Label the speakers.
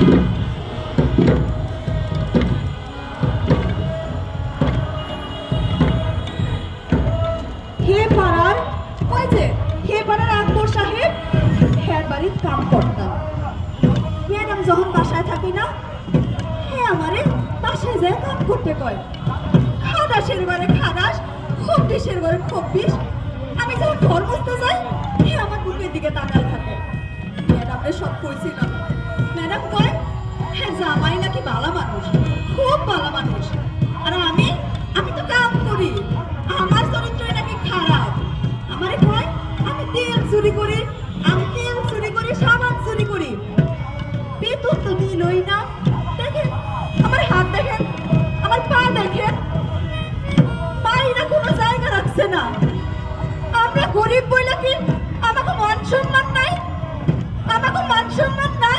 Speaker 1: হে পাড়ার ওই যে হে পাড়ার আকবর সাহেব হ্যার বাড়ির কাম করতাম। ম্যাডাম যখন বাসায় থাকি না হে আমারে বাসায় যায় কাম করতে কয়। খাদাসের ঘরে খাদাস, খব্বিশের ঘরে খব্বিশ। আমি যখন ঘর মুছতে যাই হে আমার বুকের দিকে তাকায় থাকে। ম্যাডামরে সব কইছিলাম। ম্যাডাম কয় হ্যাঁ জামাই নাকি ভালো মানুষ, খুব ভালো মানুষ। আর আমি আমি তো কাম করি, আমার চরিত্রই নাকি খারাপ। আমারে কয় আমি তেল চুরি করি, আমি তেল চুরি করি, সাবান চুরি করি। বেতন তো দিলই না। দেখেন আমার হাত, দেখেন আমার পা, দেখেন পায়েরা কোনো জায়গা রাখছে না। আমরা গরিব বইলা কি আমাকে মান সম্মান নাই? আমাকে মান সম্মান নাই?